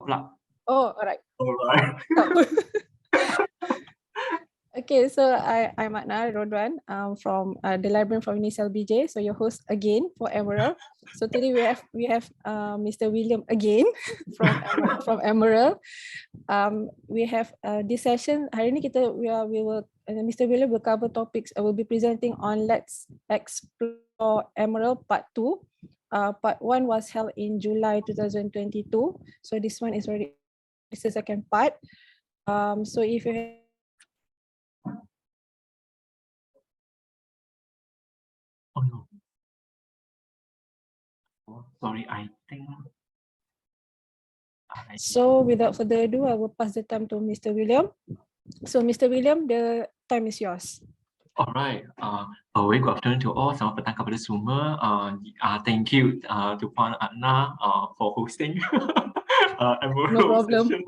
pula. Oh, alright. Alright. Okay, so I'm Adna Rodwan from the librarian from UNISEL BJ. So your host again for Emerald. So today we have Mr. William again from Emerald. We have this session hari ni Mr. William will cover topics. I will be presenting on Let's Explore Emerald Part 2. Part 1 was held in July 2022. So this one is the second part. So if you have Oh no. Oh, sorry, I think. So without further ado, I will pass the time to Mr. William. So Mr. William, the time is yours. Alright. Very good afternoon to all. Selamat petang kepada semua. Thank you to Puan Adna for hosting Emerald No problem. session.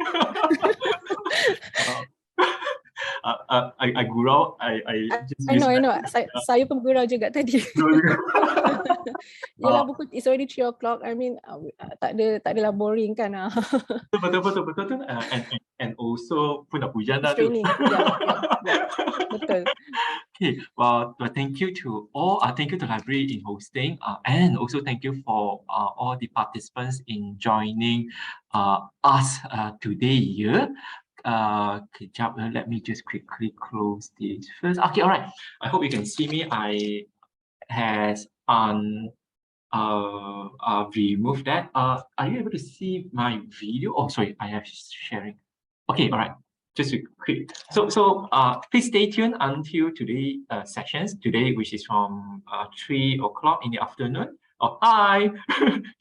I gurau. I just I know. that. Saya pun gurau juga tadi. Yelah, it's already 3 o'clock. I mean, tak adalah boring kan. Betul. And also pun dah hujan dah tu. Training. Yeah. Betul. Okay, well, thank you to all. Thank you to library in hosting, and also thank you for all the participants in joining us today here. Kejap, let me just quickly close this first. Okay, all right. I hope you can see me. I has removed that. Are you able to see my video? Oh, sorry, I have sharing. Okay, all right. Just a quick. So please stay tuned until today sessions today, which is from 3 o'clock in the afternoon. Oh, hi,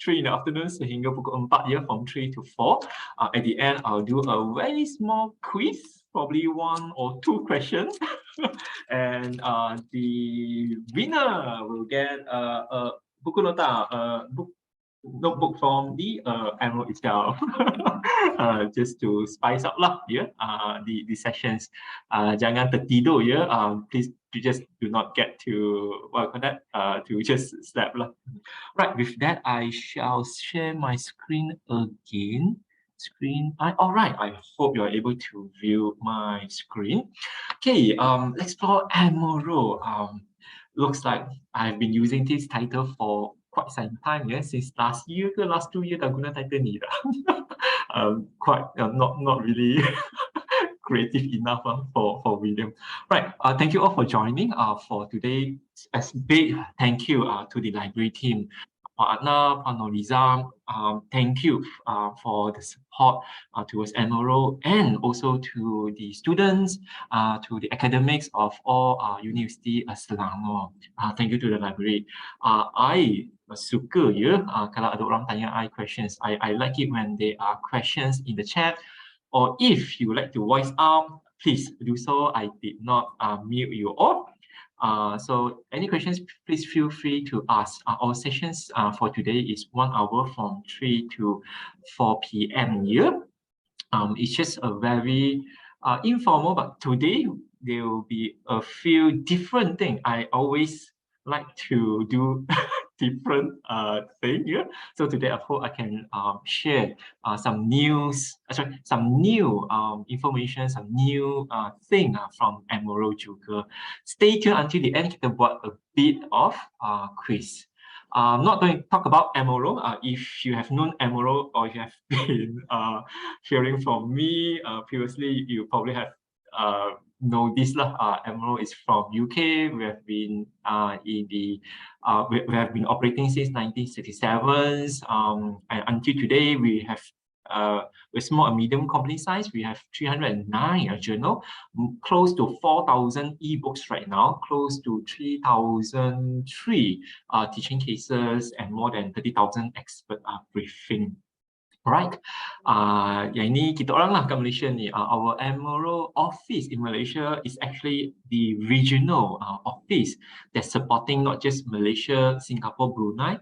3 in the afternoon sehingga pukul 4 ya, from 3 to 4. At the end, I'll do a very small quiz, probably 1 or 2 questions, and the winner will get a buku nota, notebook from the Emerald itself, just to spice up lah, the sessions. Jangan tertidur ya. Please just do not get to to just sleep lah. Right, with that I shall share my screen again. All right, I hope you're able to view my screen. Okay, let's explore Emerald. Looks like I've been using this title for quite some time, since last 2 years dah guna title ni dah. Quite not really creative enough for William. Right, thank you all for joining for today. As big thank you to the library team. Pak Adna, Pak Noriza, thank you for the support towards Emerald, and also to the students, to the academics of all University Selangor. Thank you to the library. I suka kalau ada orang tanya I questions. I like it when there are questions in the chat, or if you would like to voice out, please do so. I did not mute you all. So any questions, please feel free to ask. Our sessions for today is 1 hour from 3 to 4 p.m. here. It's just a very informal, but today there will be a few different things. I always like to do different thing here. So today I hope I can share some news, some new information, some new thing from Emerald juga. Stay tuned until the end. Kita buat a bit of quiz. I'm not going to talk about Emerald. If you have known Emerald, or you have been hearing from me previously, you probably have know this lah. Emerald is from UK. We have been we have been operating since 1967. And until today, we have with small and medium company size, we have 309 journal, close to 4,000 ebooks right now, close to 3,003 teaching cases, and more than 30,000 expert briefing. Right, yang ini kita orang lah kat Malaysia ni. Our Emerald office in Malaysia is actually the regional office that's supporting not just Malaysia, Singapore, Brunei,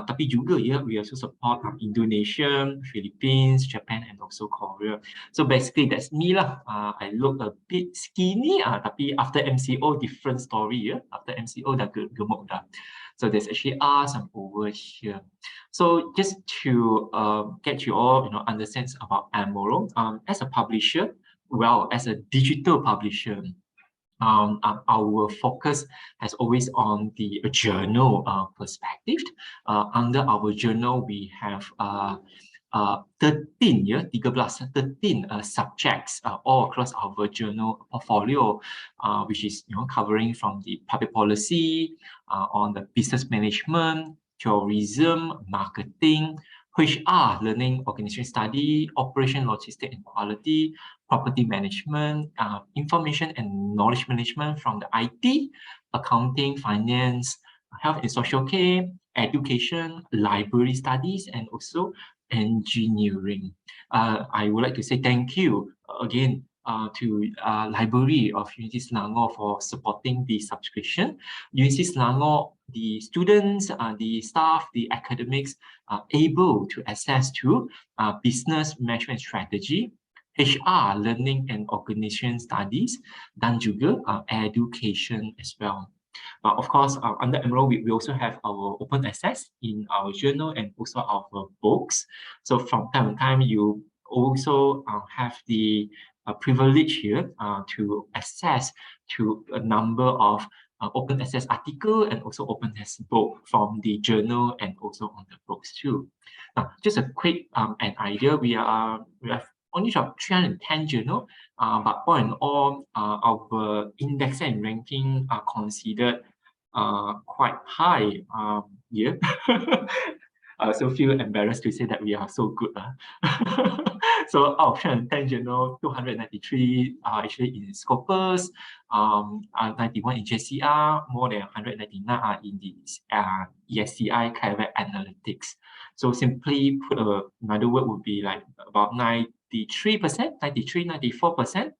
tapi juga we also support Indonesia, Philippines, Japan, and also Korea. So basically that's me lah. I look a bit skinny, tapi after MCO different story. After MCO dah gemuk dah. So there's actually some over here. So just to get you all understand about Amoro, as a publisher, well, as a digital publisher, our focus has always on the journal perspective. Under our journal, we have 13 subjects all across our journal portfolio, which is covering from the public policy, on the business management, tourism, marketing, HR, learning, organization study, operation, logistics and quality, property management, information and knowledge management from the IT, accounting, finance, health and social care, education, library studies, and also engineering. I would like to say thank you again to Library of Unity Selangor for supporting the subscription. Unity Selangor, the students, the staff, the academics are able to access to business management strategy, HR, learning and organization studies, dan juga education as well. Of course, under Emerald, we also have our open access in our journal and also our books. So from time to time, you also have the privilege here to access to a number of open access article and also open access book from the journal and also on the books too. Now, just a quick an idea, we have only 310 journal, but all in all, our index and ranking are considered quite high. Yeah. I also feel embarrassed to say that we are so good. So out of 310 journal, 293 are actually in Scopus, 91 in JCR, more than 199 are in the ESCI Climate Analytics. So simply put, another word would be like about 93%, 93, 94%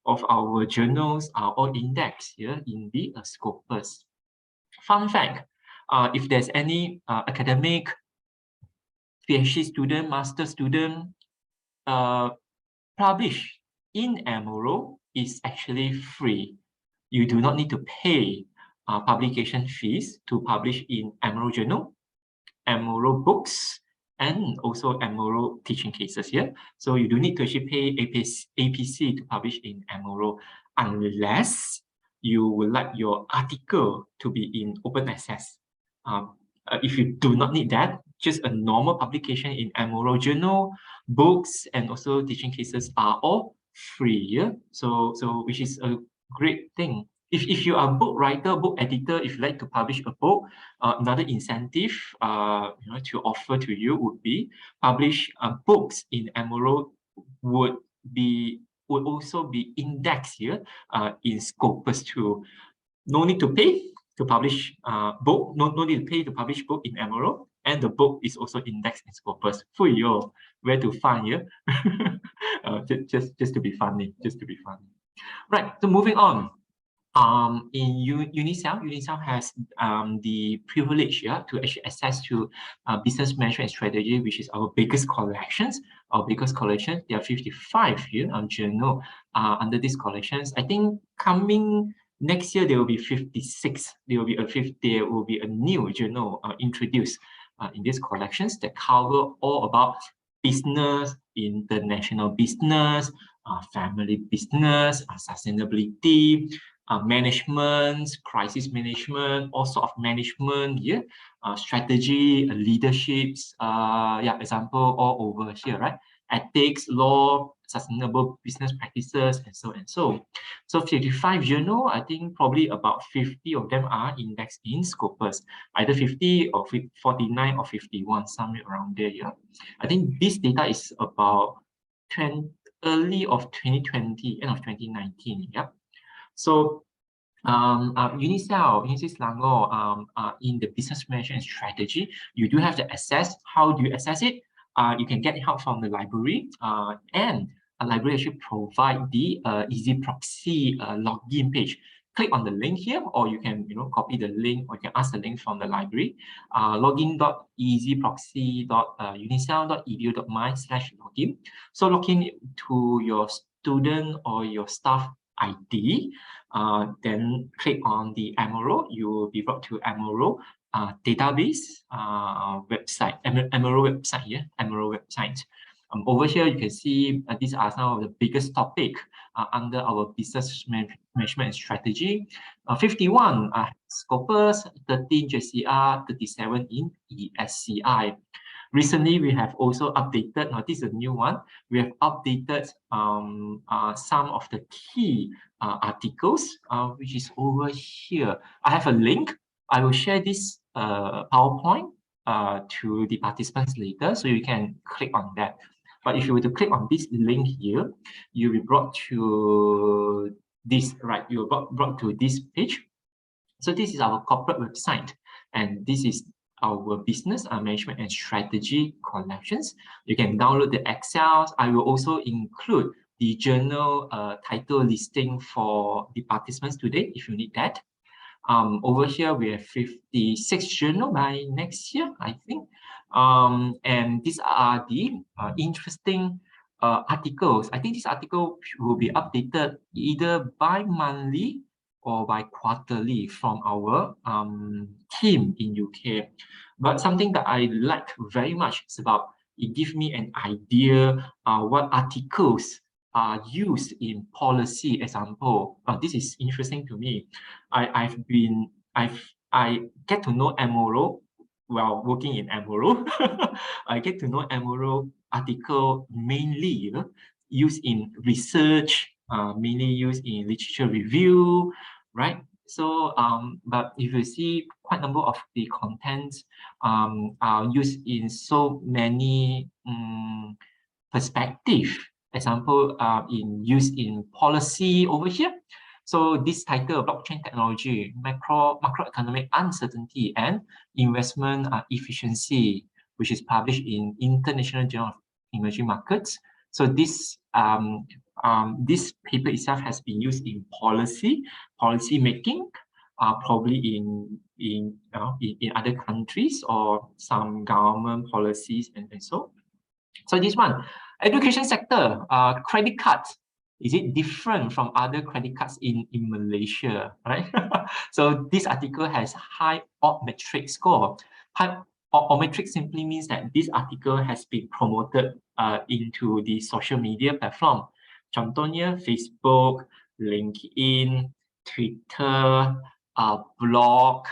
of our journals are all indexed here in the Scopus. Fun fact, if there's any academic, PhD student, master student published in Amoro, is actually free. You do not need to pay publication fees to publish in Amoro Journal, Amoro Books, and also Amoro teaching cases here. So you do need to actually pay APC to publish in Amoro unless you would like your article to be in open access. If you do not need that, just a normal publication in Amoro Journal, books, and also teaching cases are all free. Yeah? So which is a great thing. If you are a book writer, book editor, if you like to publish a book, another incentive to offer to you would be publish books in Amoro would also be indexed here in Scopus too. No need to pay to publish book, no need to pay to publish book in Amoro, and the book is also indexed in Scopus. For you, where to find here? Just to be funny, Right. So moving on. In Unicell has the privilege to actually access to business management strategy, which is our biggest collections. Our biggest collection, there are 55 here on journal under these collections. I think coming next year there will be 56. There will be a new journal introduced in these collections that cover all about business, international business, family business, sustainability, management, crisis management, all sort of management, strategy, leaderships, example all over here, right? Ethics, law, sustainable business practices, and so and so. So 55 journal, I think probably about 50 of them are indexed in Scopus, either 50 or 49 or 51, somewhere around there. Yeah, I think this data is about early of 2020, end of 2019. Yeah. So Unicell, Unity Selangor, in the business management strategy, you do have the access. How do you access it? You can get help from the library, and a library actually provide the Easy Proxy login page. Click on the link here, or you can copy the link, or you can ask the link from the library. login.easyproxy.unicell.edu.my/login. So log in to your student or your staff ID, then click on the Amoro. You will be brought to Amoro database website, Emerald website, yeah, Emerald website. Over here, you can see these are some of the biggest topic under our business management and strategy. 51 Scopus, 13 JCR, 37 in ESCI. Recently, we have also updated, now this is a new one, we have updated some of the key articles, which is over here. I have a link. I will share this PowerPoint to the participants later, so you can click on that. But if you were to click on this link here, you'll be brought to this, right? You're brought to this page. So this is our corporate website, and this is our business management and strategy collections. You can download the Excel. I will also include the journal title listing for the participants today if you need that. Over here, we have 56 journal by next year, I think. And these are the interesting articles. I think this article will be updated either bi-monthly or by quarterly from our team in UK. But something that I like very much is about it gives me an idea what articles are used in policy example. This is interesting to me. I get to know Emerald while working in Emerald. I get to know Emerald article mainly used in research, mainly used in literature review, right? So, but if you see quite a number of the contents are used in so many perspective. Example, in use in policy over here. So this title, blockchain technology, macroeconomic uncertainty and investment efficiency, which is published in International Journal of Emerging Markets. So this this paper itself has been used in policy making, probably in other countries or some government policies and so. So this one, education sector, credit cards. Is it different from other credit cards in Malaysia, right? So this article has high metric score. High metric simply means that this article has been promoted into the social media platform. Contohnya Facebook, LinkedIn, Twitter, blog,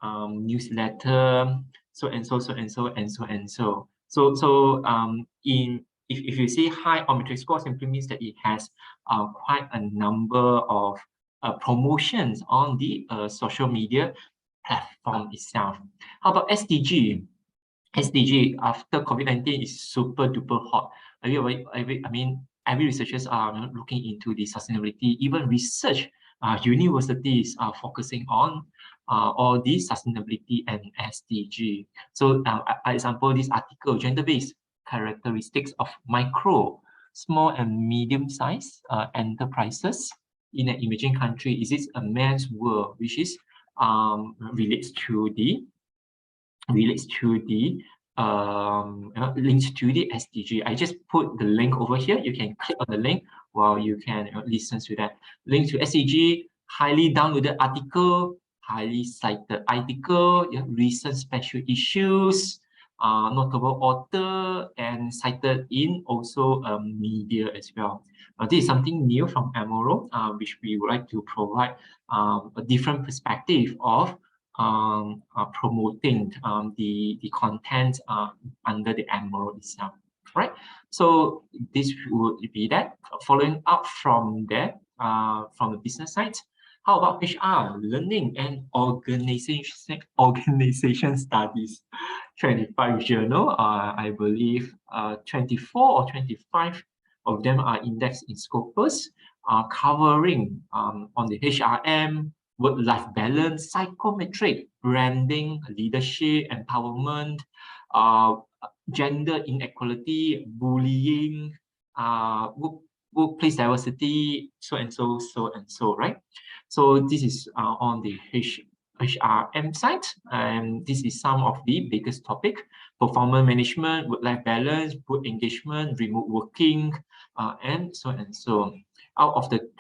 newsletter, so and so. So if you see high metric score, simply means that it has quite a number of promotions on the social media platform itself. How about SDG? SDG after COVID-19 is super duper hot. I mean, every researchers are looking into the sustainability. Even research universities are focusing on all these sustainability and SDG. So, example, this article, gender-based characteristics of micro, small and medium-sized enterprises in an emerging country. Is this a man's world, which is relates to the links to the SDG. I just put the link over here. You can click on the link while you can listen to that. Link to SDG, highly downloaded article, highly cited article, recent special issues, notable author, and cited in also media as well. This is something new from Emerald, which we would like to provide a different perspective of promoting the content under the Emerald itself, right? So this would be that. Following up from there, from the business side, how about HR, learning and organization studies? 25 journal, I believe 24 or 25 of them are indexed in Scopus, covering on the HRM, work-life balance, psychometric, branding, leadership, empowerment, gender inequality, bullying, workplace diversity, so and so, right? So this is on the HRM side, and this is some of the biggest topic: performance management, work-life balance, good engagement, remote working, and so and so. Out of the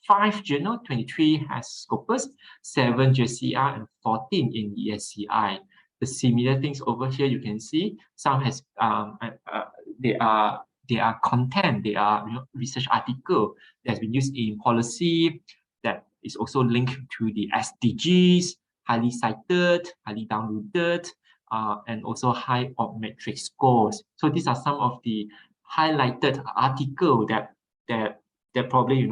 5 journal, 23 has Scopus, 7 JCR, and 14 in ESCI. The similar things over here, you can see some has they are content, they are research article that's been used in policy, that is also linked to the SDGs, highly cited, highly downloaded, and also high metric scores. So these are some of the highlighted article that probably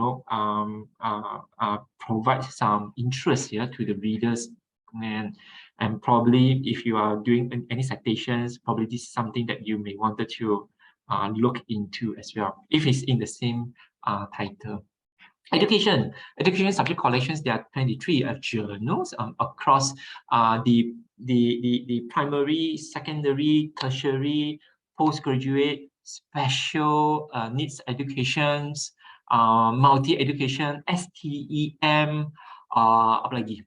provide some interest here to the readers, and probably if you are doing any citations, probably this is something that you may wanted to look into as well if it's in the same title. Education subject collections, there are 23 journals across the primary, secondary, tertiary, postgraduate, special needs educations, multi-education, STEM, apa lagi?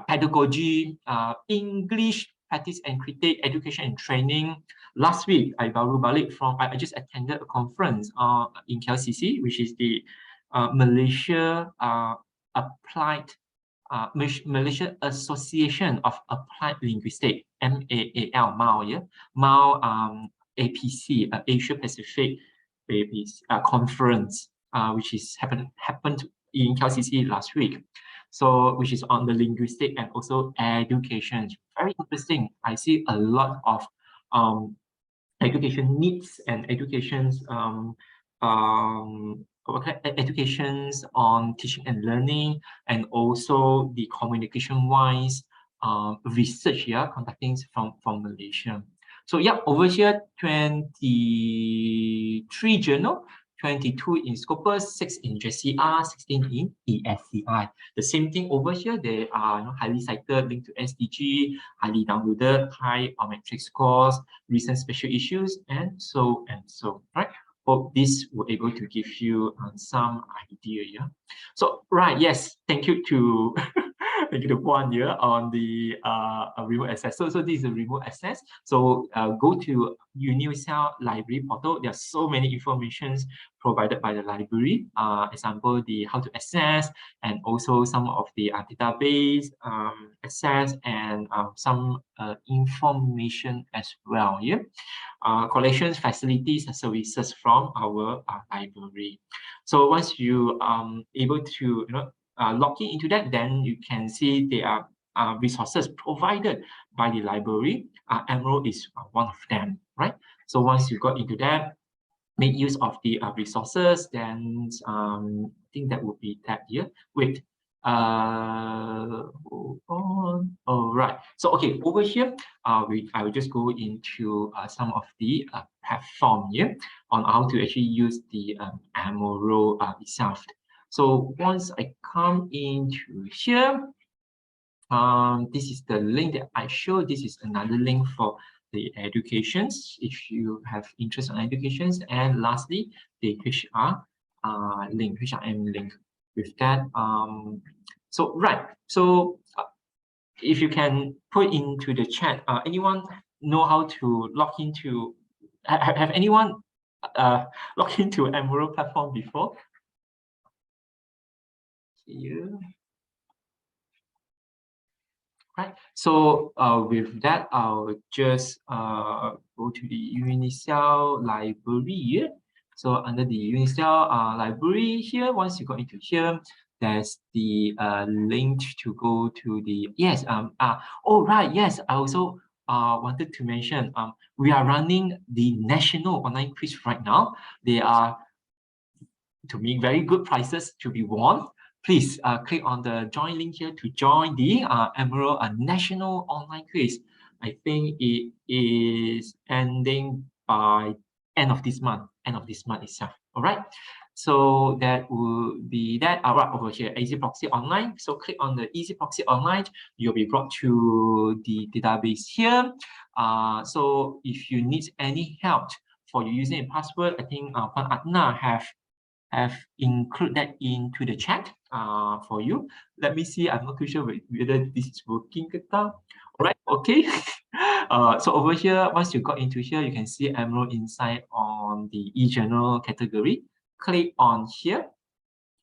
Pedagogy, English, practice and critique, education and training. Last week, I baru balik from, I just attended a conference in KLCC, which is the Malaysia Applied Malaysia Association of Applied Linguistics, MAAL, MAL, yeah, MAL APC, Asia Pacific APC conference, which is happened in KLCC last week. So, which is on the linguistic and also education. Very interesting. I see a lot of education needs and educations educations on teaching and learning, and also the communication wise research here conducting from Malaysia. So yeah, over here 23 journal, 22 in Scopus, 6 in JCR, 16 in ESCI. The same thing over here, they are highly cited, linked to SDG, highly downloaded, high metric scores, recent special issues, and so, right? Hope this will able to give you some idea, yeah? So, right, yes, thank you to thank you to Juan here on the remote access. So this is a remote access. So go to Universal Library portal. There are so many informations provided by the library. Example, the how to access, and also some of the database access, and some information as well. Yeah, collections, facilities, and services from our library. So once you able to log in into that, then you can see there are resources provided by the library. Emerald is one of them, right? So once you got into that, make use of the resources, then I think that would be that here. Wait, hold on. All right. So okay, over here, I will just go into some of the platform here on how to actually use the Emerald itself. So once I come into here, this is the link that I showed. This is another link for the educations, if you have interest on educations. And lastly, the HR link, HRM link with that. So right, so if you can put into the chat, anyone know how to log into, have anyone logged into Emerald platform before? Here. Right. So with that, I'll just go to the Unicell library here. So under the Unicell library here, once you go into here, there's the link to go to the, yes, oh right, yes, I also wanted to mention, we are running the national online quiz right now. They are, to me, very good prizes to be won. Please click on the join link here to join the Emerald National Online Quiz. I think it is ending by end of this month itself. All right. So that would be that. Right over here, Easy Proxy Online. So click on the Easy Proxy Online. You'll be brought to the database here. So if you need any help for your username and password, I think Puan Adna have included that into the chat for you. Let me see. I'm not too sure whether this is working. All right. Okay. So over here, once you got into here, you can see Emerald Insight on the e-journal category. Click on here.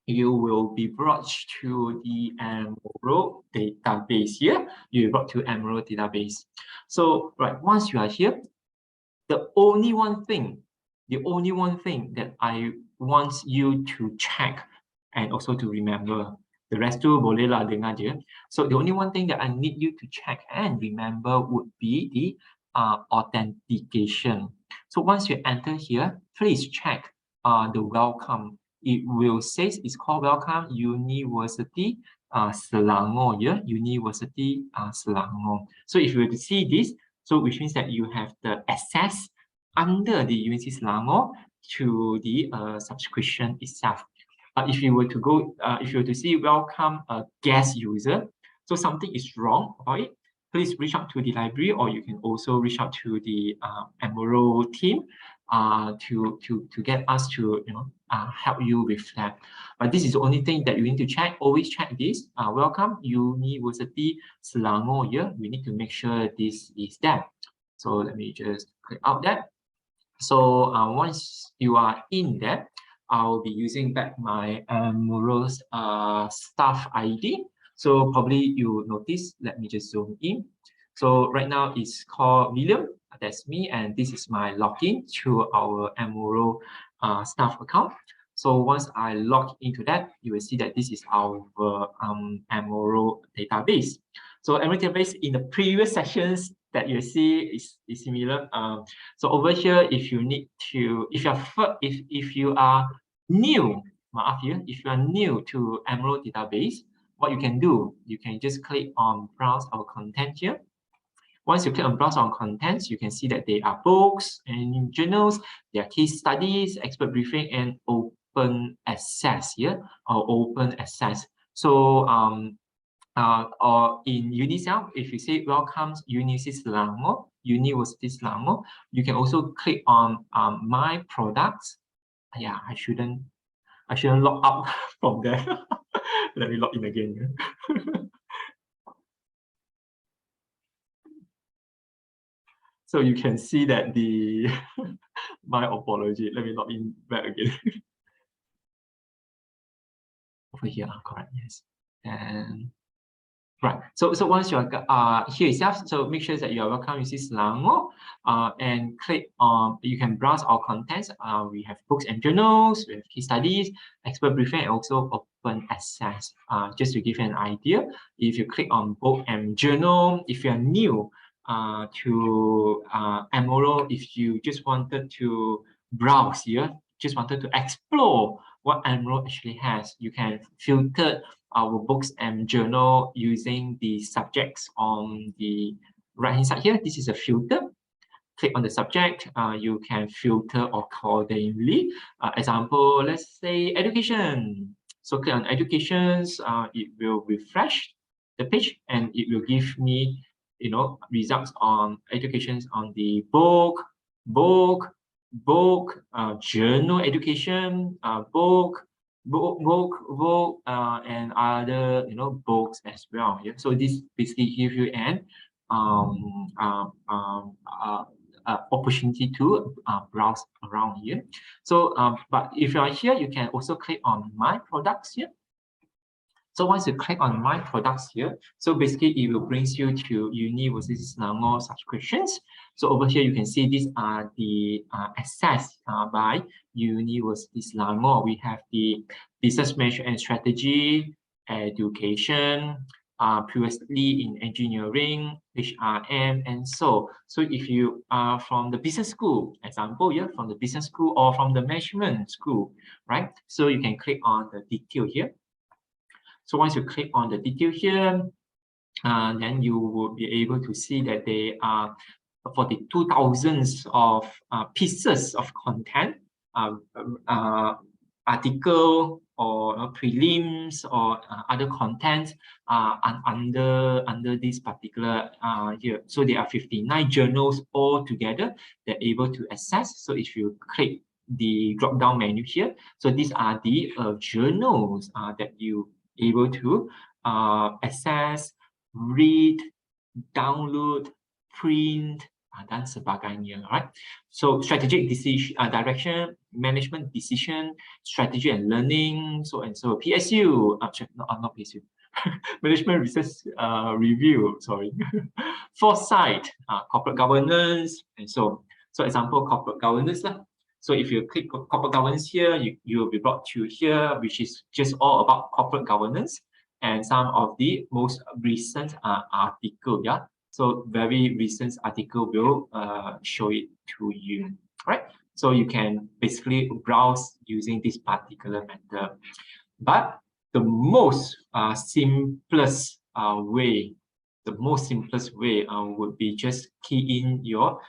you will be brought to the Emerald database here. You're brought to Emerald database. So, right, once you are here, the only one thing that I want you to check and also to remember, the rest tu boleh lah dengar je. So the only one thing that I need you to check and remember would be the authentication. So once you enter here, please check the welcome. It will say it's called Welcome University Selangor, yeah, University Selangor. So if you were to see this, so which means that you have the access under the University Selangor to the subscription itself. If you were to go, if you were to see welcome a guest user, so something is wrong about it, please reach out to the library, or you can also reach out to the Emerald team to get us to help you with that. But this is the only thing that you need to check. Always check this. Welcome University Selangor here. We need to make sure this is there. So let me just click out that. So once you are in there, I'll be using back my Emerald's staff ID. So probably you notice, let me just zoom in. So right now it's called William, that's me, and this is my login to our Emerald staff account. So once I log into that, you will see that this is our Emerald database. So Emerald database in the previous sessions that you see is similar. So over here, if you need to, if you are new, if you are new to Emerald database, what you can do, you can just click on browse our content here. Once you click on browse our contents, you can see that they are books and journals, they are case studies, expert briefing, and open access here, or open access. So or in Unicell, if you say welcome University Selangor, you can also click on my products. Yeah, I shouldn't log out from there. Let me log in again. So you can see that the my apology. Let me log in back again. Over here, correct, yes. And right. So once you are here itself, so make sure that you are welcome to Selangor, and click on, you can browse our contents. We have books and journals, we have case studies, expert briefing, and also open access. Just to give you an idea, if you click on book and journal, if you are new to Emerald, if you just wanted to browse here, just wanted to explore what Emerald actually has, you can filter our books and journal using the subjects on the right hand side here. This is a filter. Click on the subject, you can filter accordingly. Example, let's say education. So click on educations, it will refresh the page and it will give me, results on educations on the book, journal education, book, and other books as well. Yeah. So this basically gives you an opportunity to browse around here. So but if you are here, you can also click on my products here. So once you click on my products here, so basically it will bring you to University Selangor subscriptions. So over here, you can see these are the access by University Selangor. We have the business management and strategy, education, previously in engineering, HRM, and so. So if you are from the business school, example, yeah, from the business school or from the management school, right? So you can click on the detail here. So once you click on the detail here, then you will be able to see that they are 42,000 of pieces of content, article or prelims or other content under this particular here. So there are 59 journals all together that are able to access. So if you click the drop down menu here, so these are the journals that you able to access, read, download, print, dan sebagainya, right? So strategic decision, direction, management decision, strategy and learning, so and so. PSU, not PSU, management research review, sorry. Foresight, corporate governance, and so. So example, corporate governance lah. So if you click corporate governance here, you will be brought to here, which is just all about corporate governance and some of the most recent article, yeah. So very recent article will show it to you, right? So you can basically browse using this particular method. But the most simplest way, would be just key in your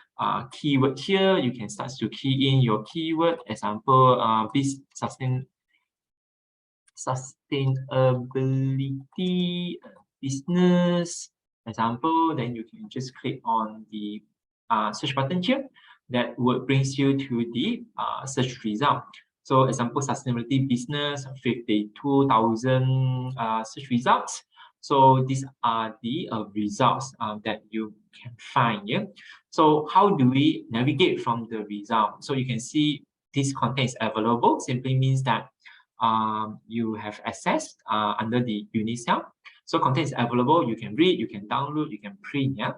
keyword here. You can start to key in your keyword. Example, this sustainability business example. Then you can just click on the search button here. That would brings you to the search result. So example, sustainability business, 52,000 search results. So these are the results that you can find here. So how do we navigate from the result? So you can see this content is available. Simply means that you have access under the Unicell. So content is available. You can read, you can download, you can print. Yeah.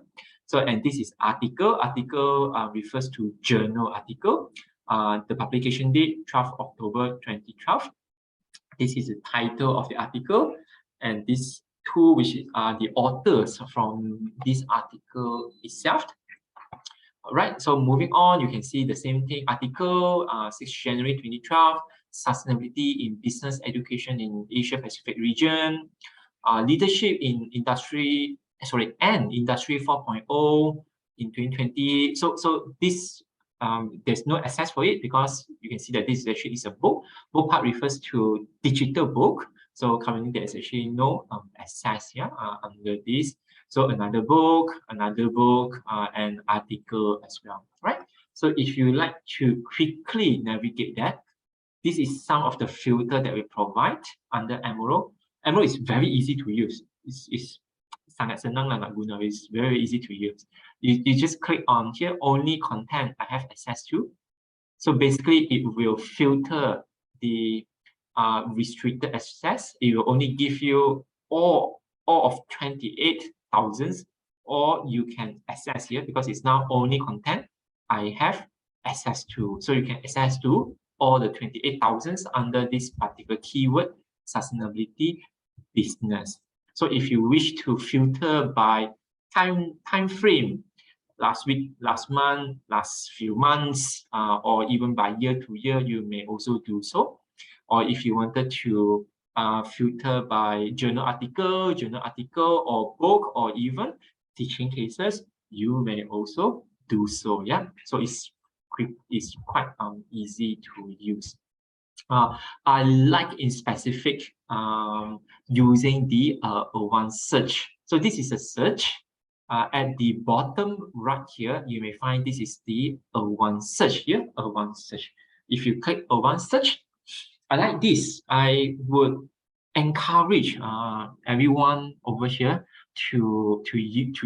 So and this is article. Article refers to journal article. The publication date 12 October 2012. This is the title of the article, and this two which are the authors from this article itself. All right, so moving on, you can see the same thing. Article 6 January 2012, sustainability in business education in Asia Pacific region, leadership in industry, and industry 4.0 in 2020. So this there's no access for it because you can see that this actually is a book. Book part refers to digital book. So currently there's actually no access here under this. So another book, and article as well, right? So if you like to quickly navigate that, this is some of the filter that we provide under Emerald. Emerald is very easy to use. It's sangat senang lah nak guna. It's very easy to use. You just click on here, only content I have access to. So basically, it will filter the restricted access. It will only give you all of 28,000, or you can access here because it's now only content I have access to. So you can access to all the 28,000 under this particular keyword, sustainability business. So if you wish to filter by time frame, last week, last month, last few months, or even by year to year, you may also do so. Or if you wanted to filter by journal article, or book, or even teaching cases, you may also do so. Yeah, so it's quite easy to use. I like in specific using the one search. So this is a search. At the bottom right here, you may find this is the one search here. One search. If you click one search, I like this. I would encourage everyone over here to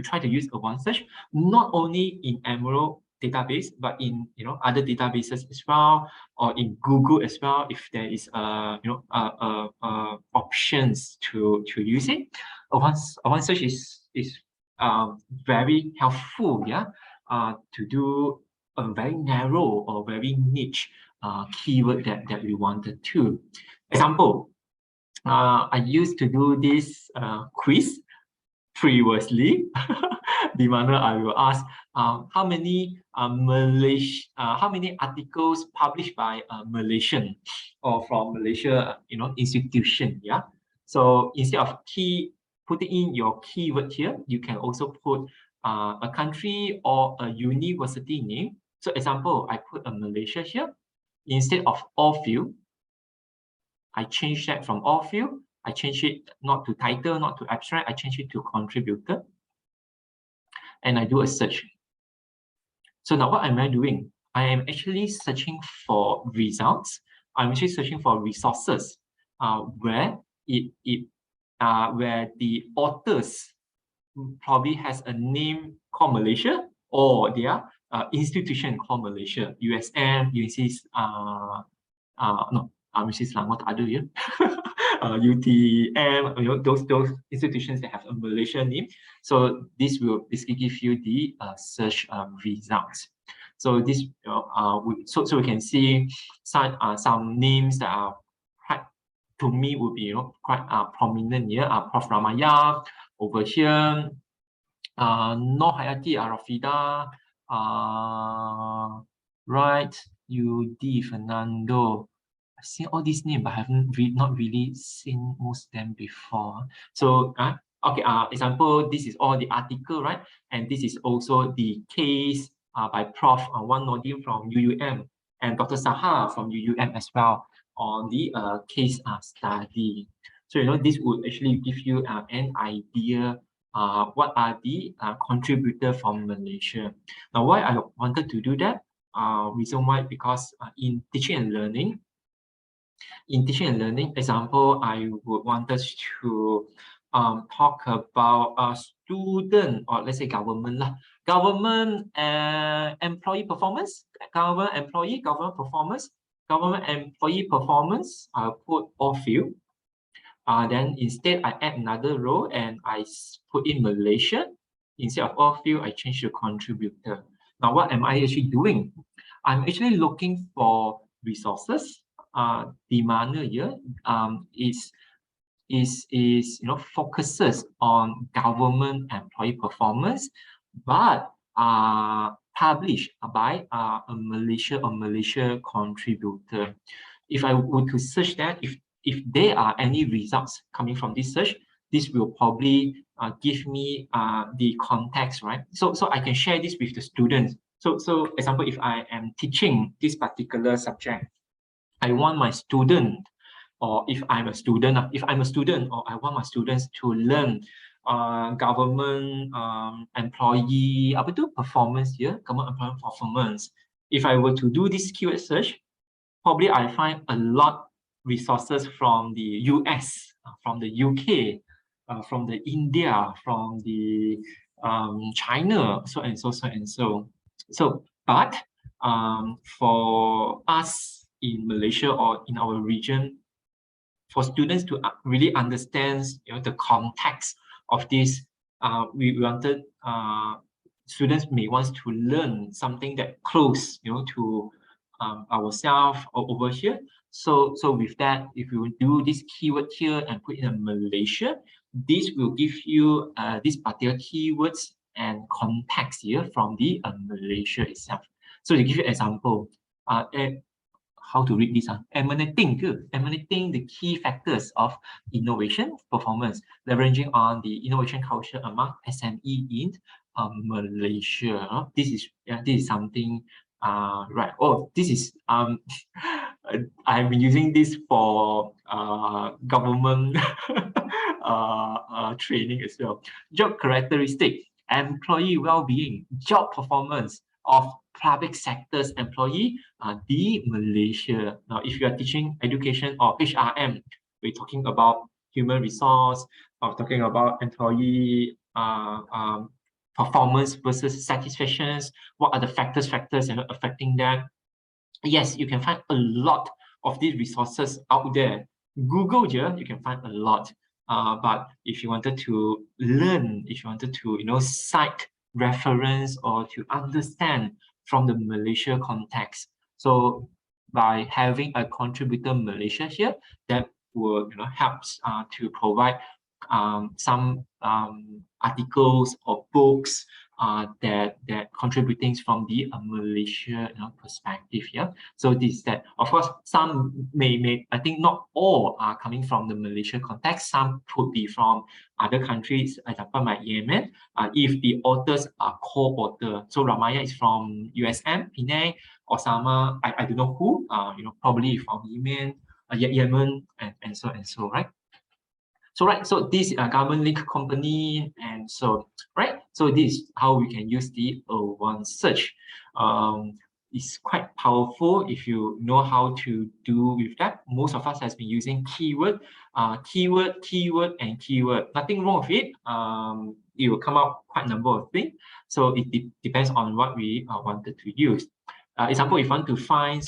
try to use one search, not only in Emerald database, but in other databases as well, or in Google as well, if there is options to use it. One search is very helpful, yeah, to do a very narrow or very niche keyword that we wanted to. Example, I used to do this quiz previously, di mana I will ask how many articles published by Malaysian or from Malaysia, institution. Yeah. So instead of putting in your keyword here, you can also put a country or a university name. So example, I put a Malaysia here instead of all field. I change that from all field. I change it not to title, not to abstract. I change it to contributor. And I do a search. So now what am I doing? I am actually searching for results. I'm actually searching for resources where where the authors probably has a name called Malaysia or their institution called Malaysia, USM, Universitas Universitas Selangor tak ada ya. UTM, those institutions that have a Malaysian name. So this will basically give you the search results. So this, so we can see some names that are quite, to me, would be quite prominent here. Prof Ramaya over here, Noh Hayati Arafida, right, UD Fernando. I've seen all these names, but I haven't not really seen most of them before. So, okay, example, this is all the article, right? And this is also the case by Prof. Wan Nordin from UUM and Dr. Saha from UUM as well on the case study. So, this would actually give you an idea what are the contributors from Malaysia. Now, why I wanted to do that? Reason why, because in teaching and learning, example, I would want us to talk about a student, or let's say government employee performance, government employee performance, put all field. Then instead I add another row and I put in Malaysia. Instead of all field, I change to contributor. Now, what am I actually doing? I'm actually looking for resources. The manner here is focuses on government employee performance, but published by a Malaysia contributor. If I were to search that, if there are any results coming from this search, this will probably give me the context, right? So I can share this with the students. So example, if I am teaching this particular subject, I want my student, or if I'm a student, or I want my students to learn government employee performance here, government employee performance. If I were to do this keyword search, probably I find a lot resources from the US, from the UK, from the India, from the China, so and so. But for us in Malaysia or in our region, for students to really understand the context of this, we wanted students may want to learn something that close to ourselves over here. So with that, if you do this keyword here and put in Malaysia, this will give you these particular keywords and context here from the Malaysia itself. So to give you an example, how to read this? Emanating the key factors of innovation performance, leveraging on the innovation culture among SME in Malaysia. This is something right. Oh, this is I've been using this for government training as well. Job characteristic, employee well-being, job performance of public sector's employee, the Malaysia. Now, if you are teaching education or HRM, we're talking about human resource, or talking about employee performance versus satisfactions. What are the factors affecting that? Yes, you can find a lot of these resources out there. Google here, you can find a lot. But if you wanted to learn, if you wanted to cite reference or to understand from the Malaysia context, so by having a contributor Malaysia here, that will helps to provide some articles or books that contributing from the Malaysia perspective here. So this is that. Of course, some may I think not all are coming from the Malaysia context. Some could be from other countries, example like Yemen. If the authors are co-author, so Ramaya is from USM, Penang. Osama, I don't know who. Probably from Yemen, and so, right? So so this government link company, and so right. So this is how we can use the one search. is quite powerful if you know how to do with that. Most of us has been using keyword, keyword, and keyword. Nothing wrong with it. It will come out quite a number of things. So it depends on what we wanted to use. Example, if you want to find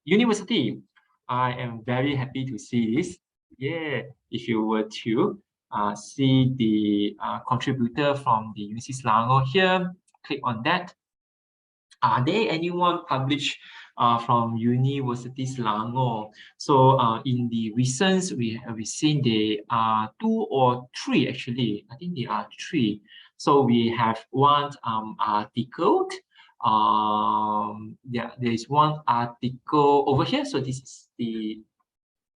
university, I am very happy to see this. Yeah, if you were to see the contributor from the University Selangor here, click on that. Are there anyone published from University Selangor? So in the recent, we've seen there are 2 or 3 actually. I think there are 3. So we have one article. Yeah, there is one article over here. So this is the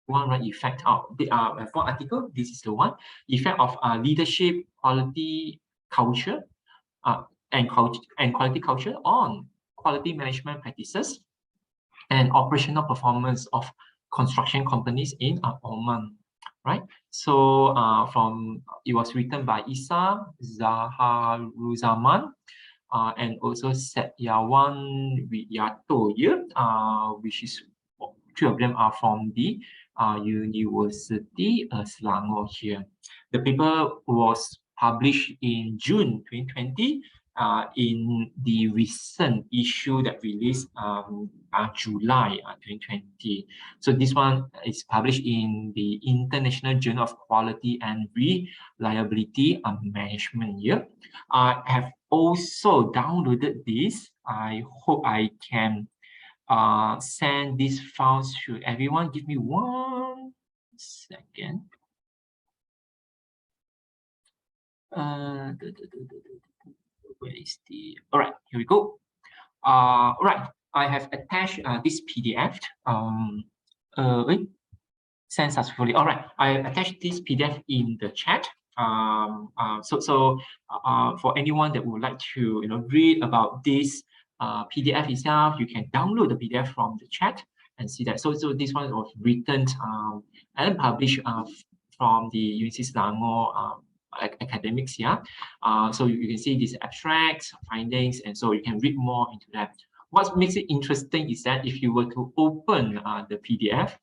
one, right? Effect of the one article. This is the one effect of leadership, quality, culture, and quality culture on quality management practices and operational performance of construction companies in Oman, right? So it was written by Isa Zaharuzaman and also Setyawan Wiyato here, which is 2 of them are from the University Selangor here. The paper was published in June 2020 in the recent issue that released July 2020. So this one is published in the International Journal of Quality and Reliability Management here. I have also downloaded this. I hope I can send these files to everyone. Give me 1 second. Where is the, all right, here we go. All right, I have attached this PDF. Wait, send successfully. All right, I attached this PDF in the chat. For anyone that would like to read about this PDF itself, you can download the PDF from the chat and see that. So this one was written and published from the University Selangor academics. Yeah, so you can see these abstracts, findings, and so you can read more into that. What makes it interesting is that if you were to open the PDF,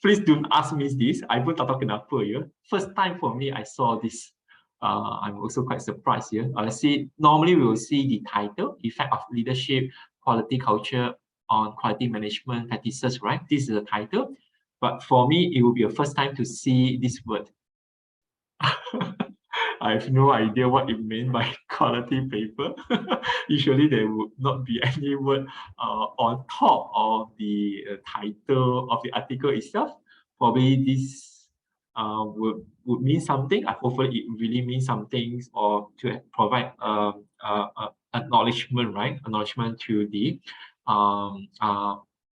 please don't ask me this. I pun tak tahu kenapa ya. First time for me, I saw this. I'm also quite surprised here. Normally we will see the title, Effect of Leadership, Quality Culture on Quality Management Practices, right? This is the title. But for me, it will be a first time to see this word. I have no idea what it meant by quality paper. Usually there would not be any word on top of the title of the article itself. Probably this would mean something. Hopefully it really means something, or to provide acknowledgement, right? Acknowledgement to the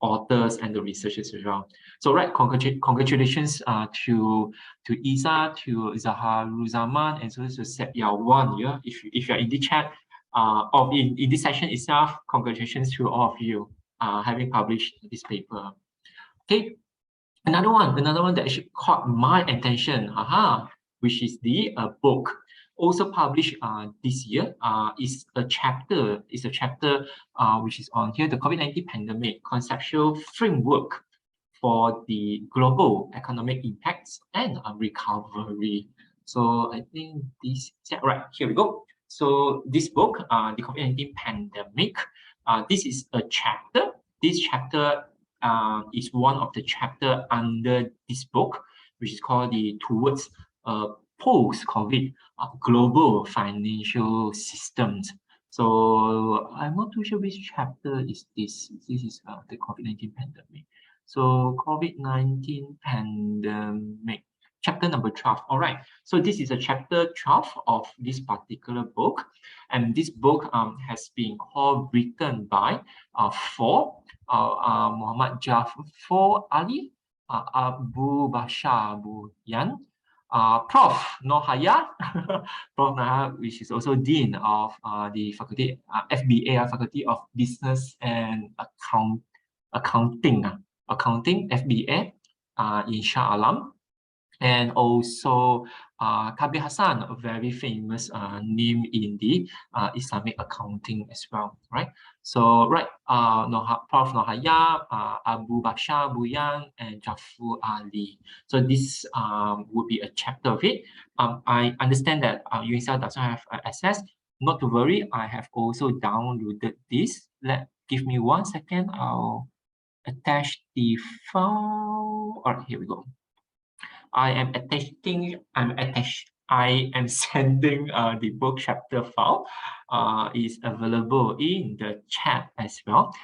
authors and the researchers as well. So right, congratulations to Isa, to Zaharuzaman, and so to Setyawan. Yeah, if you're in the chat or in this session itself, congratulations to all of you having published this paper. Okay, another one that actually caught my attention, which is the book. Also published this year, is a chapter which is on here, the COVID-19 pandemic conceptual framework for the global economic impacts and recovery. So I think this, right, here we go. So this book, the COVID-19 pandemic, this is a chapter. This chapter is one of the chapter under this book, which is called the Towards Post-COVID Global Financial Systems. So I'm not too sure which chapter is this. This is the COVID-19 pandemic. So COVID-19 pandemic, chapter number 12. All right. So this is a chapter 12 of this particular book. And this book has been written by Muhammad Jafar Ali, Abu Bashar Abu Yan, Prof. Nohaya, Prof. Nohaya, which is also Dean of the Faculty, FBA, Faculty of Business and Accounting, FBA, in Shah Alam. and also Kabir Hassan, a very famous name in the Islamic accounting as well, right? So, right, Prof. Nohaya, Abu Bakshar Buyang, and Jafur Ali. So this would be a chapter of it. I understand that UNICEF doesn't have access. Not to worry, I have also downloaded this. Give me 1 second. I'll attach the file. All right, here we go. I am sending the book chapter file. Is available in the chat as well.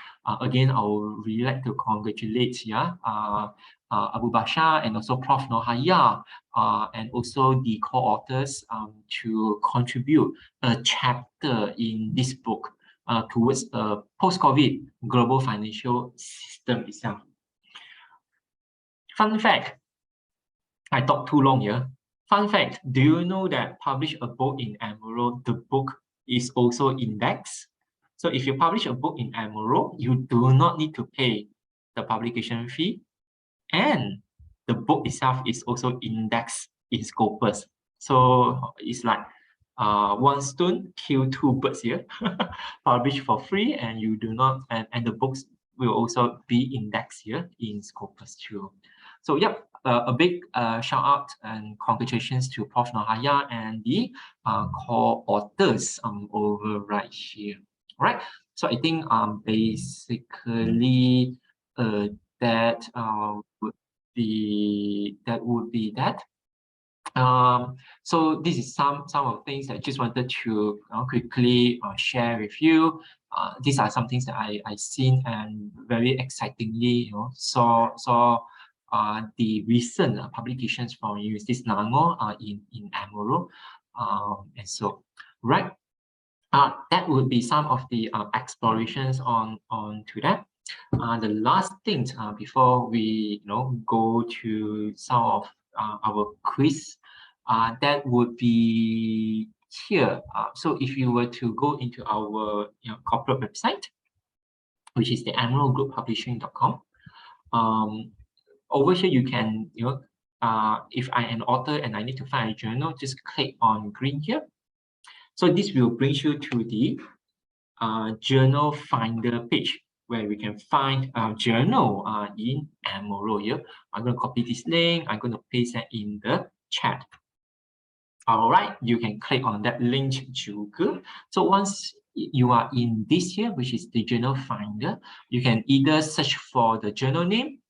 Again, I would really like to congratulate Abu Bashar and also Prof. Nohaya, and also the co-authors to contribute a chapter in this book towards a post-COVID global financial system itself. Fun fact, I talked too long here. Fun fact, do you know that publish a book in Emerald, the book is also indexed? So if you publish a book in Emerald, you do not need to pay the publication fee, and the book itself is also indexed in Scopus. So it's like one stone kill two birds here. Publish for free, and you do not, and the books will also be indexed here in Scopus too. So yep, a big shout out and congratulations to Prof. Nohaya and the co-authors over right here. All right. So I think basically that would be that. So this is some of the things I just wanted to quickly share with you. These are some things that I seen and very excitingly saw the recent publications from University Selangor in Emerald, and so right. That would be some of the explorations on to that. The last thing before we go to some of our quiz, that would be here. So if you were to go into our corporate website, which is the emeraldgrouppublishing.com, over here you can if I am an author and I need to find a journal, just click on green here. So this will bring you to the journal finder page, where we can find our journal in Emerald here. I'm going to copy this link. I'm going to paste that in the chat. All right, you can click on that link juga. So once you are in this here, which is the journal finder, you can either search for the journal name,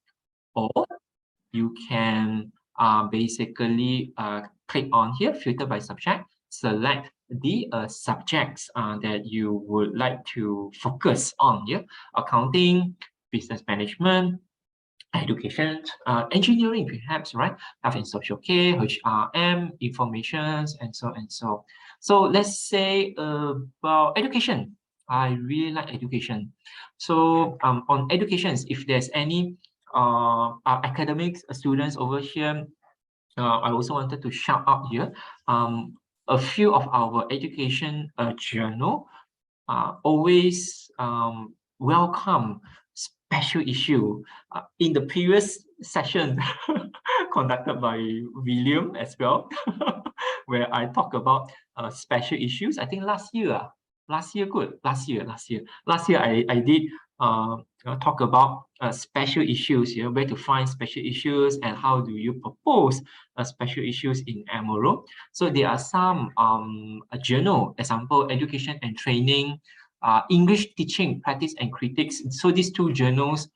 or you can basically click on here, filter by subject, select the subjects that you would like to focus on here: accounting, business management, education, engineering perhaps, right? Health and social care, HRM, informations, and so and so. So let's say about education. I really like education. So on educations, if there's any academics students over here, I also wanted to shout out here a few of our education journal always welcome special issue. In the previous session conducted by William as well, where I talk about special issues. I think last year I did talk about special issues, where to find special issues and how do you propose special issues in Emerald. So there are some journal, example, education and training, English teaching, practice and critics. So these two journals,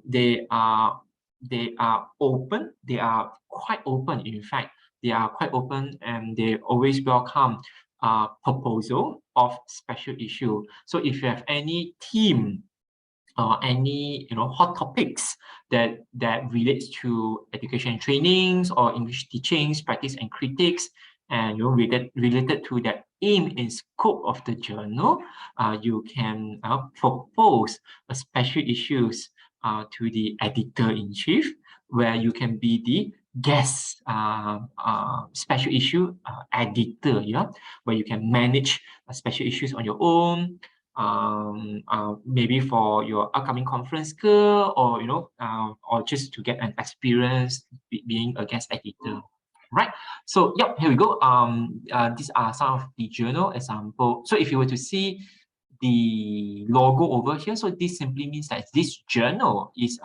they are open. They are quite open. In fact, they are quite open, and they always welcome proposal of special issue. So if you have any theme or any hot topics that relates to education trainings or English teachings, practice and critics, and related to that aim and scope of the journal, you can propose a special issues to the editor-in-chief, where you can be the guest special issue editor, where you can manage special issues on your own. maybe for your upcoming conference or or just to get an experience being a guest editor, right? So yep, here we go. These are some of the journal example. So if you were to see the logo over here, so this simply means that this journal is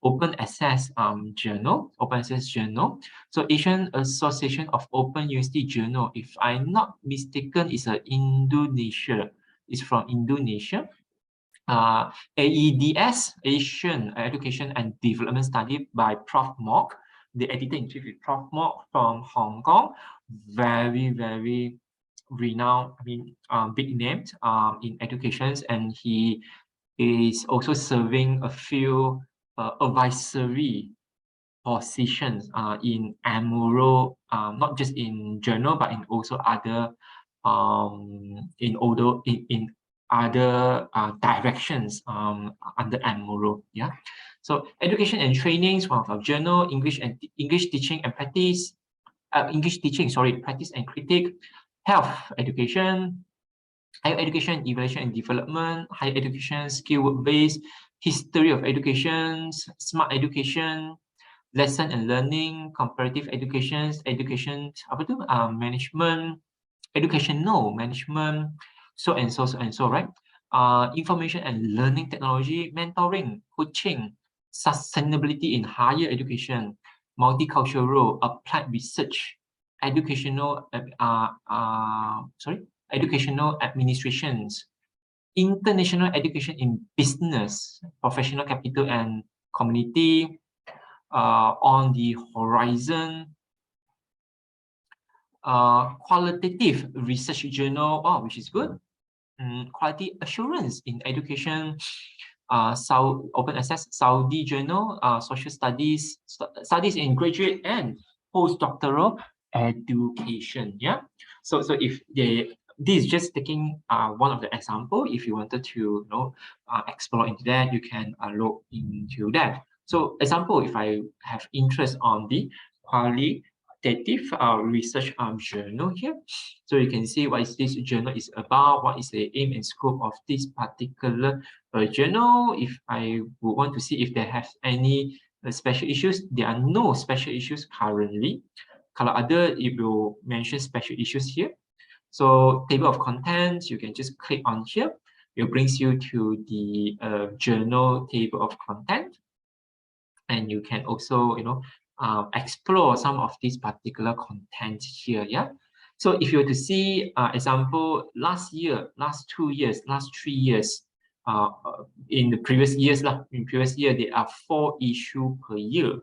open access journal, open access journal. So Asian Association of Open University Journal, if I'm not mistaken, is Indonesia. It's from Indonesia. AEDS, Asian Education and Development Study by Prof. Mok. The editor-in-chief is Prof. Mok from Hong Kong. Very, very renowned, big name in education, and he is also serving a few advisory positions in Amuro, not just in journal, but in also other in other directions under Amuro. Yeah. So education and trainings, one of our journal, English teaching and practice, practice and critique, health education, higher education, evaluation and development, higher education, skill work-based, history of education, smart education, lesson and learning, comparative education, management, educational management, so and so, right? Information and learning technology, mentoring, coaching, sustainability in higher education, multicultural, applied research, educational, educational administrations, international education in business, professional capital and community, on the horizon, qualitative research journal, which is good. Quality assurance in education, open access Saudi journal, social studies, studies in graduate and postdoctoral education. Yeah. So if this is just taking one of the example. If you wanted to explore into that, you can look into that. So example, if I have interest on the qualitative research journal here, so you can see what is this journal is about, what is the aim and scope of this particular journal. If I would want to see if there has any special issues, there are no special issues currently. Kalau ada, it will mention special issues here. So table of contents, you can just click on here. It brings you to the journal table of content, and you can also explore some of these particular content here. Yeah. So if you were to see example, last year, last 2 years, last 3 years, in the previous years, there are 4 issues per year.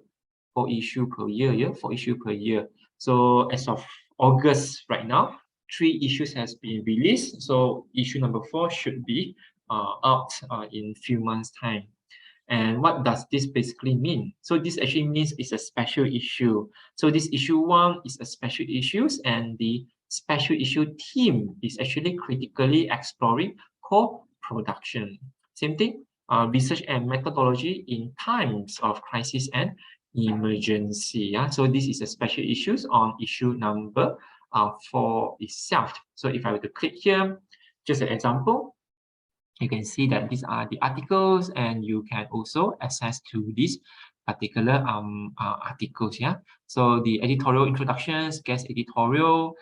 4 issues per year, yeah, 4 issues per year. So as of August right now, 3 issues has been released. So issue number 4 should be out in few months' time. And what does this basically mean? So this actually means it's a special issue. So this issue 1 is a special issues, and the special issue team is actually critically exploring co-production. Same thing, research and methodology in times of crisis and emergency. Yeah, so this is a special issues on issue number 4 itself. So if I were to click here, just an example, you can see that these are the articles, and you can also access to these particular articles. Yeah, so the editorial introductions, guest editorial,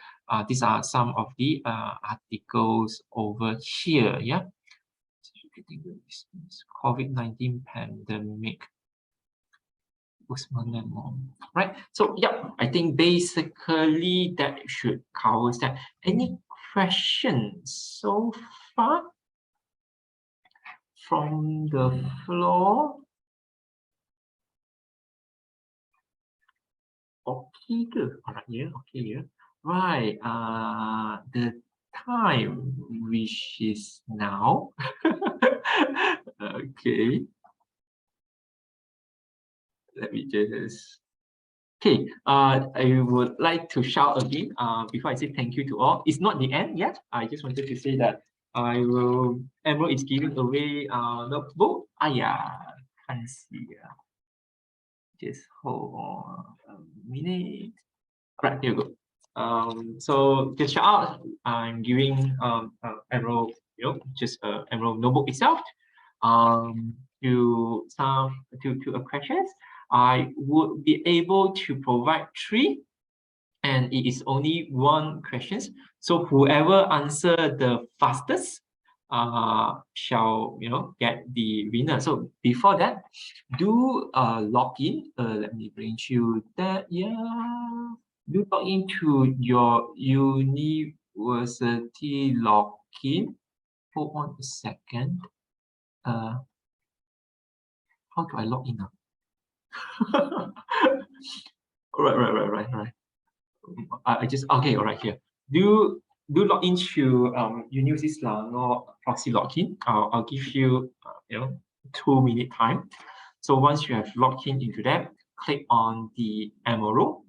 these are some of the articles over here. Yeah, COVID-19 pandemic. Right. So yeah, I think basically that should cover that. Any questions so far from the floor? Okay, good. All right, yeah, okay, yeah. Right. The time, which is now. Okay. Let me just. Okay. I would like to shout again. Before I say thank you to all. It's not the end yet. I just wanted to say that Emerald is giving away notebook. Yeah, can't see. Just hold on a minute. Right, here we go. So just shout out, I'm giving Emerald just Emerald notebook itself, to a questions, I would be able to provide 3, and it is only 1 questions. So whoever answer the fastest shall get the winner. So before that, do log in. Let me bring you that. Yeah, do log into your university login. Hold on a second. How do I log in now? Right. I just okay. All right, here. Do log into University Selangor proxy login. I'll give you 2-minute time. So once you have logged in into that, click on the Emerald.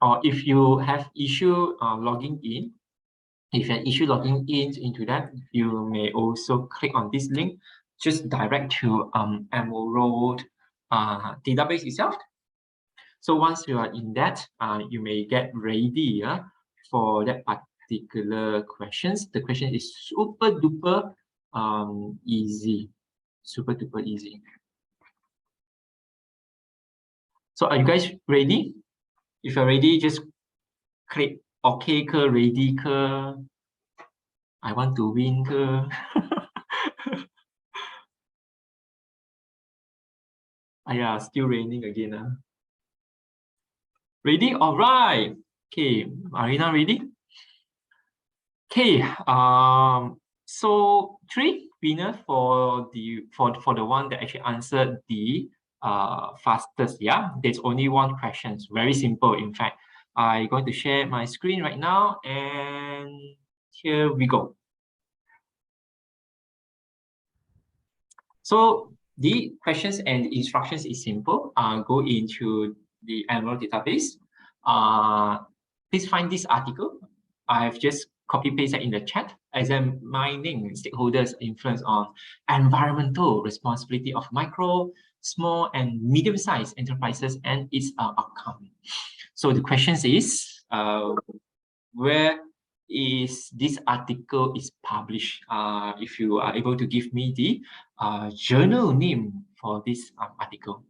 Or if you have issue logging in, into that, you may also click on this link, just direct to Emerald database itself. So once you are in that, you may get ready for that particular questions. The question is super duper easy. Super duper easy. So are you guys ready? If you're ready, just click okay ke, ready ke, I want to win ke. Yeah, still raining again. Ready? All right. Okay, Marina, ready? Okay. So 3 winners for the one that actually answered the fastest. Yeah, there's only 1 question. Very simple. In fact, I'm going to share my screen right now, and here we go. So the questions and instructions is simple. Go into the Emerald database. Please find this article. I've just copy pasted in the chat. Examining stakeholders' influence on environmental responsibility of micro, small, and medium-sized enterprises and its outcome. So the question is, where is this article is published? If you are able to give me the journal name for this article.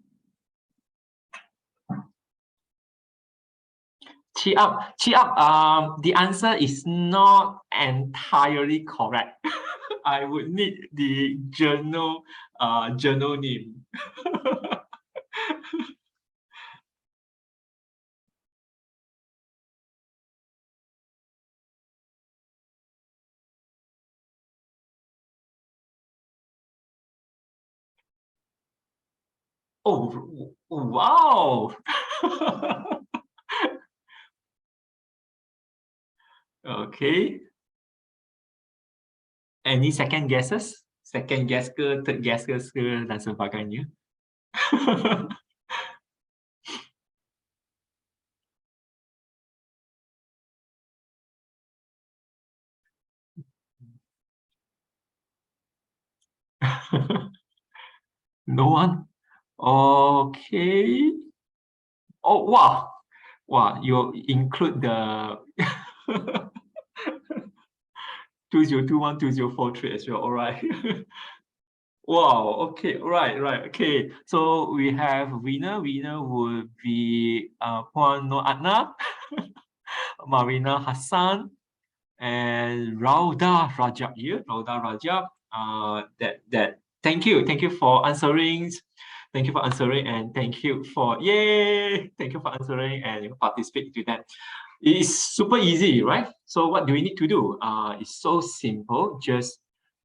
Cheer up. The answer is not entirely correct. I would need the journal name. Oh, wow. Okay. Any second guesses? Second guess ke, third guess ke, dan sebagainya. No one? Okay. Oh, wow. Wow, you include the 2021, 2043 as well. All right. Wow. Okay. Right. Okay. So we have winner. Winner would be Puan Noor Adna, Marina Hassan, and Rauda Rajab. Rauda Rajab. Thank you for answering. Thank you for answering, and thank you for answering and participate to that. It is super easy, right? So what do we need to do? It's so simple. Just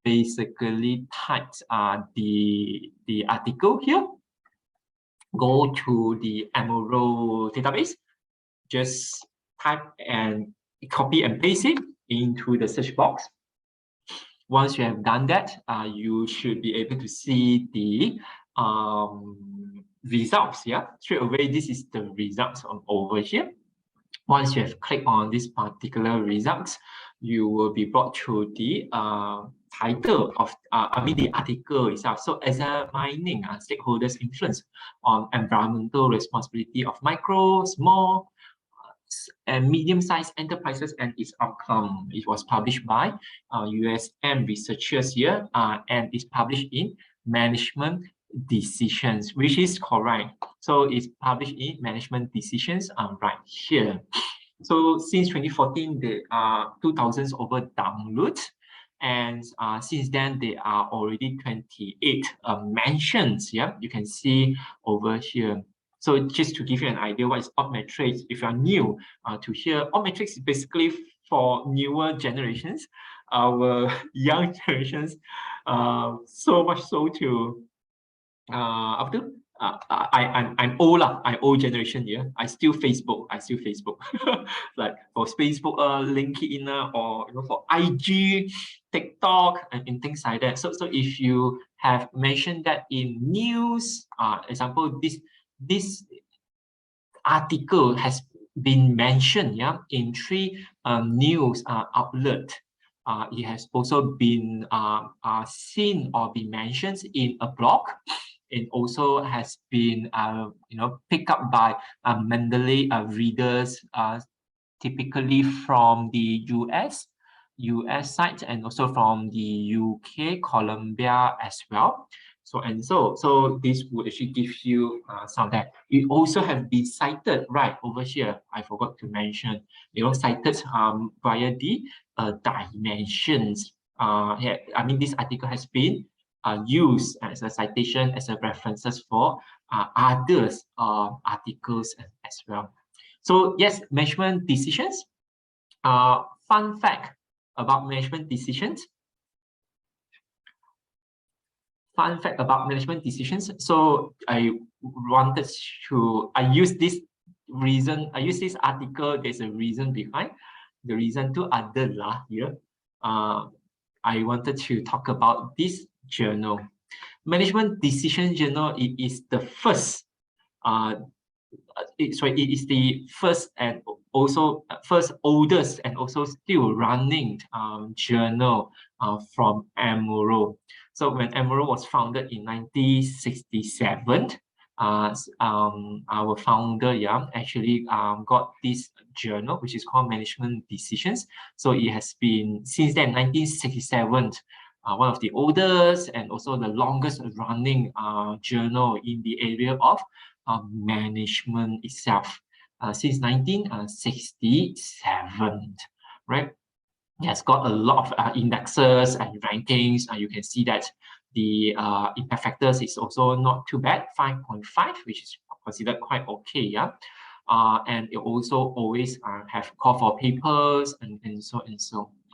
basically type the article here. Go to the Emerald database. Just type and copy and paste it into the search box. Once you have done that, you should be able to see the results. Yeah, straight away, this is the results over here. Once you have clicked on this particular results, you will be brought to the title of, the article itself. So examining stakeholders' influence on environmental responsibility of micro, small, and medium-sized enterprises and its outcome. It was published by USM researchers here, and it's published in Management Decisions, which is correct. So it's published in Management Decisions right here. So since 2014, there are 2,000 over downloads. And since then, there are already 28 mentions. Yeah, you can see over here. So just to give you an idea what is Altmetrics, if you are new to here, Altmetrics is basically for newer generations, our young generations, so much so to after I'm old lah. I'm old generation here. I still Facebook. Like for Facebook, LinkedIn, or for IG, TikTok, and things like that. So if you have mentioned that in news, example, this article has been mentioned, yeah, in 3 news outlet. It has also been seen or been mentioned in a blog. It also has been picked up by Mendeley readers, typically from the US site, and also from the UK, Colombia as well. So this would actually give you some that it also have been cited right over here. I forgot to mention, cited via the dimensions. Yeah, I mean, this article has been used as a citation, as a references for others articles as well. So yes, management decisions. Fun fact about management decisions. Fun fact about management decisions. So I use this article. There's a reason behind. The reason to other lah here. I wanted to talk about this journal. Management Decision Journal. It is the first. It is the first and also first oldest and also still running journal from Amuro. So when Amuro was founded in 1967, our founder actually got this journal, which is called Management Decisions. So it has been since then 1967. One of the oldest and also the longest running journal in the area of management itself, since 1967, right? It has got a lot of indexes and rankings. You can see that the impact factors is also not too bad, 5.5, which is considered quite okay, yeah. And it also always have call for papers and so,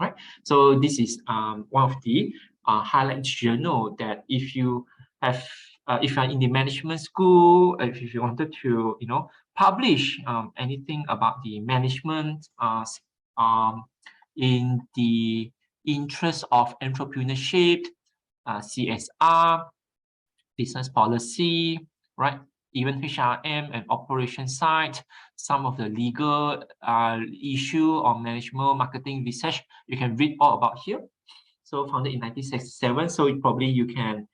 right? So this is one of the highlight journal that if you have if you're in the management school, if you wanted to publish anything about the management in the interest of entrepreneurship, CSR, business policy, right? Even HRM and operation side, some of the legal issue or management marketing research, you can read all about here. So founded in 1967, so probably you can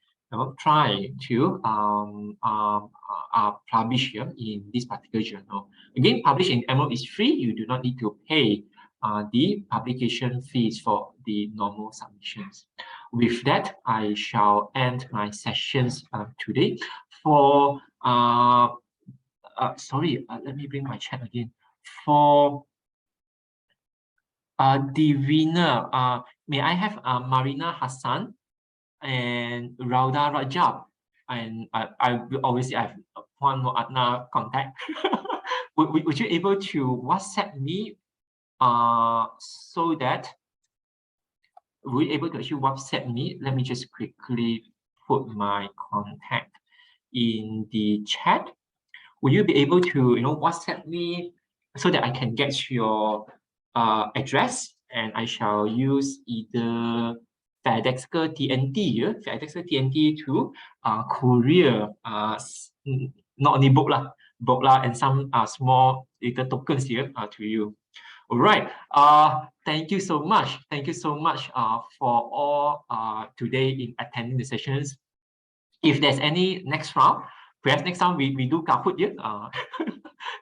try to publish here in this particular journal. Again, publish in Amuro is free. You do not need to pay the publication fees for the normal submissions. With that, I shall end my sessions today. For sorry, let me bring my chat again. For the winner, may I have Marina Hassan and Rauda Rajab, and I obviously I have one more contact. would you able to WhatsApp me so that we're able to actually WhatsApp me? Let me just quickly put my contact in the chat. Will you be able to WhatsApp me so that I can get your address, and I shall use either FedEx ke TNT, FedEx ke TNT to courier not only book lah, and some small little tokens here to you. All right. Thank you so much. Thank you so much for all today in attending the sessions. If there's any next round, perhaps next time we do Kahoot, yeah.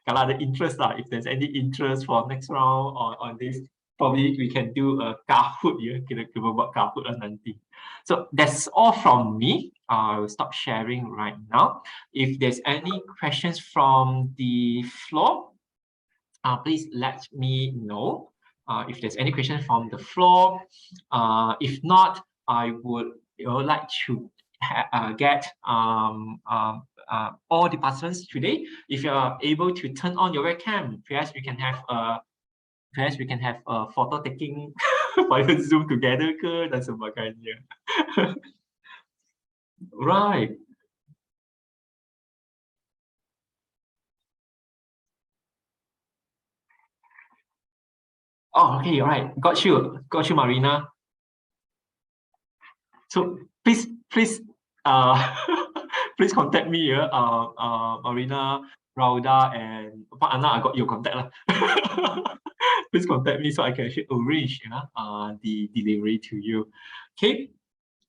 Kalau ada interest lah, if there's any interest for next round on this, probably we can do a Kahoot, yeah. Kita buat Kahoot lah nanti. So that's all from me. I will stop sharing right now. If there's any questions from the floor, please let me know. If there's any questions from the floor. If not, I would like to get all the participants today. If you are able to turn on your webcam, perhaps we can have a photo taking via Zoom together ke dan sebagainya. Right. Oh, okay, all right. Got you, Marina. So please, please contact me, Marina, Rauda, and Pak Anna. I got your contact lah. Please contact me so I can actually arrange the delivery to you. Okay.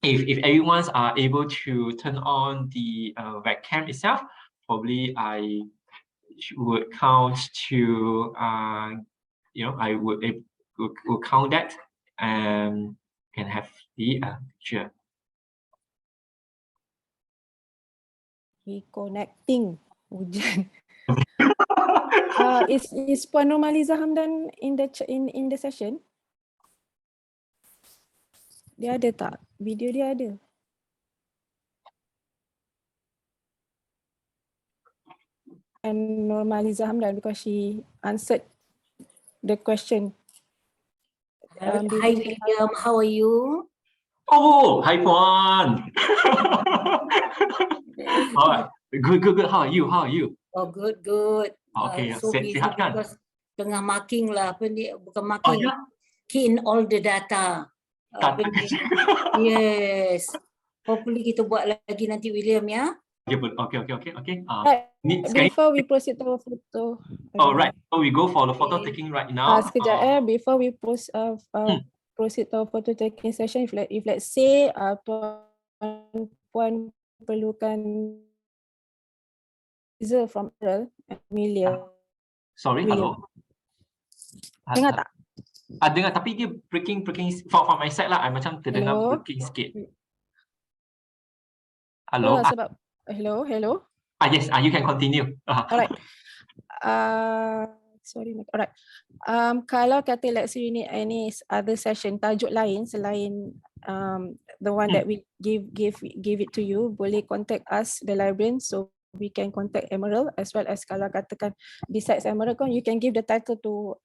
If everyone's able to turn on the webcam itself, probably I would count to I would count that and can have the picture. Reconnecting. Hujan. Is Puan Normaliza Hamdan in the session? Dia ada tak? Video dia ada. And Normaliza Hamdan, because she answered the question. Hi William, how are you? Oh, hi Puan. Good. How are you? Oh, good. Okay, So busy sihat kan? because tengah marking lah, bukan marking, key in all the data. Yes. Hopefully kita buat lagi nanti William ya. Okay. Before we proceed to our photo. Right. So we go for the photo taking right now. Sekejap before we proceed to our photo taking session, if let's say Puan perlukan user from Amelia. Sorry, hello. Dengar tak? Dengar, tapi dia breaking for my side lah. I macam terdengar breaking sikit. Hello. Sebab hello. Yes. You can continue. Alright. Sorry. Alright. Kalau kata let's say you need any other session tajuk lain selain the one that we give it to you, boleh contact us the librarian, so we can contact Emerald, as well as kalau katakan besides Emerald kan, you can give the title to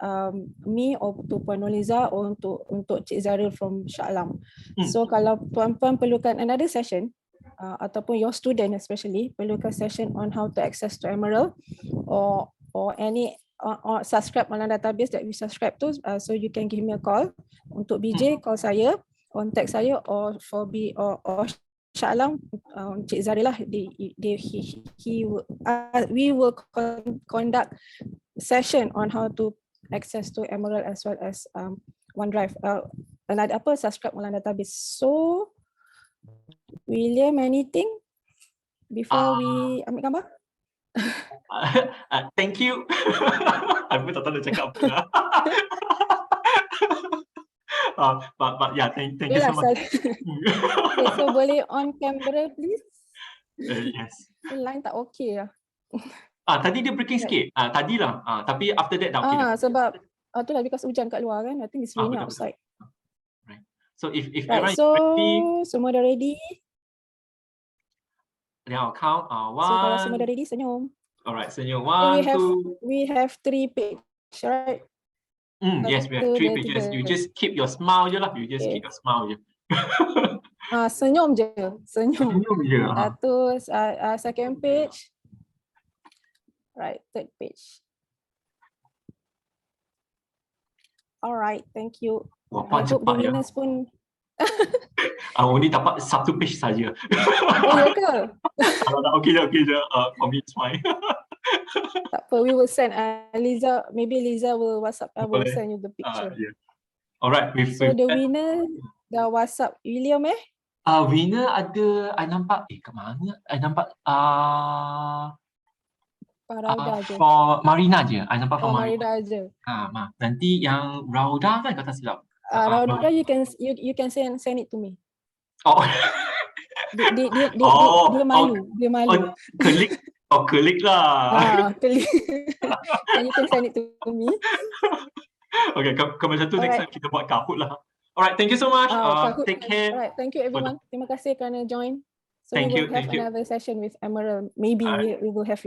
me or to Puan Noliza or untuk Cik Zaril from Shah Alam. So kalau puan-puan perlukan another session, ataupun your student especially perlukan session on how to access to Emerald or any or subscribe online database that we subscribe to, so you can give me a call. Untuk BJ, call saya, contact saya, or for or Shah Alam, Cik Zaril lah, we will conduct session on how to access to Emerald as well as OneDrive. Another subscribe online database. So William, anything before we ambil gambar? Thank you. Aku tak tahu nak cakap apa. But yeah, thank you so much. Okay, so boleh on camera please? Yes. Line tak okay lah. Tadi dia breaking sikit. Tadi lah. Tapi after that dah okay dah. Sebab itulah because hujan kat luar kan. I think it's raining outside. Right. So if right, everyone is ready, semua dah ready. Then I'll count. So kalau semua dah ready, senyum. Alright, senyum. One, two. We have 3 pictures, right? Yes, we have 3 pictures. You just keep your smile je lah. You just keep your smile je. Senyum je. Senyum je. Satu, second page. Right, third page. Alright, thank you. Wah, I hope the winners pun only dapat 1 page saja. Oh, ya ke? Okay je. For me it's fine. Tak apa, we will send Liza, maybe Liza will WhatsApp, I will send you the picture. Yeah. Alright, so the winner dah WhatsApp William Winner ada, I nampak, kat mana? I nampak Rauda je. for Marina je. I nampak for Oh, Marina. Marida je. Nanti yang Rauda kan kata silap. Rauda, you can send it to me. Oh. Dia malu. Dia malu. Klik lah. Klik. You can send it to me. Okay, kalau macam tu next Alright. time kita buat Kahoot lah. Alright, thank you so much. Take care. Alright, thank you everyone. Terima kasih kerana join. So Thank we you, will have thank you. another session with Emerald. Maybe we will have